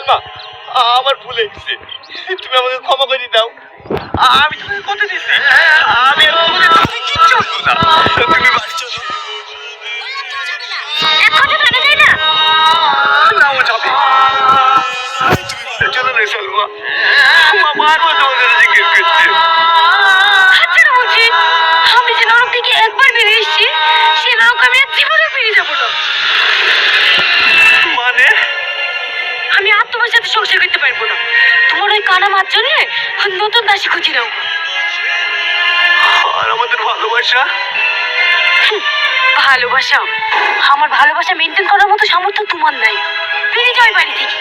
সালমা, আমার ভুল হয়ে গেছে, তুমি আমাকে ক্ষমা করে দাও। আমি তোমাকে কথা দিচ্ছি, আমি আর তোমাকে কিচ্ছু বলবো না। তুমি বাড়ি চলো। না, ও যাবে। তুমি বাড়ি চলো না সালমা, বারবার তোমাদের জিজ্ঞেস করছে। আমি যে নরক থেকে একবার বেরিয়ে এসেছি, সে নরক আমি আর জীবনে ফিরে যাবো না। মানে আমি আর তোমার সাথে সংসার করতে পারবো না। তোমার ওই কানা মার জন্য নতুন দাসী খুঁজে নাও। আর আমাদের ভালোবাসা? ভালোবাসা? আমার ভালোবাসা মেনটেন করার মতো সামর্থ্য তোমার নাই। বেরিয়ে যাও এই বাড়ি থেকে।